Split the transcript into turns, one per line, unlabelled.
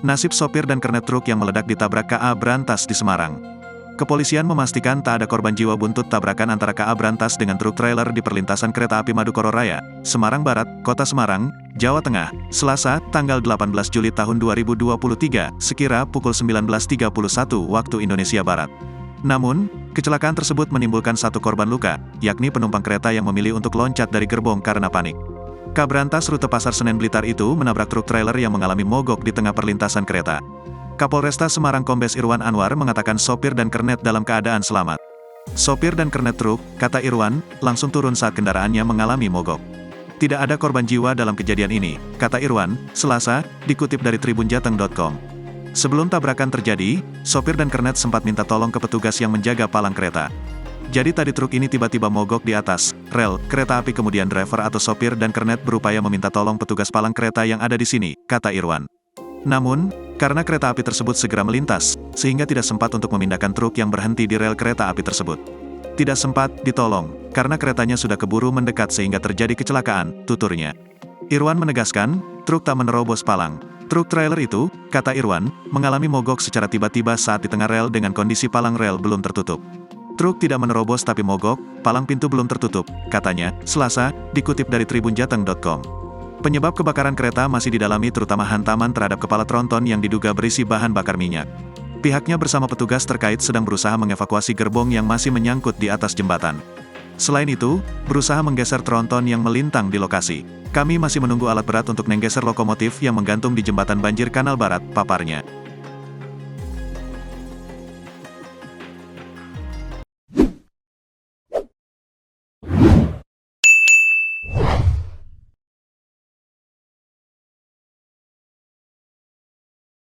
Nasib sopir dan kernet truk yang meledak ditabrak KA Brantas di Semarang. Kepolisian memastikan tak ada korban jiwa buntut tabrakan antara KA Brantas dengan truk trailer di perlintasan kereta api Madukoro Raya, Semarang Barat, Kota Semarang, Jawa Tengah, Selasa, tanggal 18 Juli tahun 2023, sekira pukul 19.31 waktu Indonesia Barat. Namun, kecelakaan tersebut menimbulkan satu korban luka, yakni penumpang kereta yang memilih untuk loncat dari gerbong karena panik. KA Brantas rute Pasar Senen Blitar itu menabrak truk trailer yang mengalami mogok di tengah perlintasan kereta. Kapolresta Semarang Kombes Irwan Anwar mengatakan sopir dan kernet dalam keadaan selamat. Sopir dan kernet truk, kata Irwan, langsung turun saat kendaraannya mengalami mogok. Tidak ada korban jiwa dalam kejadian ini, kata Irwan, Selasa, dikutip dari tribunjateng.com. Sebelum tabrakan terjadi, sopir dan kernet sempat minta tolong ke petugas yang menjaga palang kereta. Jadi tadi truk ini tiba-tiba mogok di atas rel kereta api, kemudian driver atau sopir dan kernet berupaya meminta tolong petugas palang kereta yang ada di sini, kata Irwan. Namun, karena kereta api tersebut segera melintas, sehingga tidak sempat untuk memindahkan truk yang berhenti di rel kereta api tersebut. Tidak sempat ditolong, karena keretanya sudah keburu mendekat sehingga terjadi kecelakaan, tuturnya. Irwan menegaskan, truk tak menerobos palang. Truk trailer itu, kata Irwan, mengalami mogok secara tiba-tiba saat di tengah rel dengan kondisi palang rel belum tertutup. Truk tidak menerobos tapi mogok, palang pintu belum tertutup, katanya, Selasa, dikutip dari tribunjateng.com. Penyebab kebakaran kereta masih didalami, terutama hantaman terhadap kepala tronton yang diduga berisi bahan bakar minyak. Pihaknya bersama petugas terkait sedang berusaha mengevakuasi gerbong yang masih menyangkut di atas jembatan. Selain itu, berusaha menggeser tronton yang melintang di lokasi. Kami masih menunggu alat berat untuk menggeser lokomotif yang menggantung di jembatan banjir Kanal Barat, paparnya.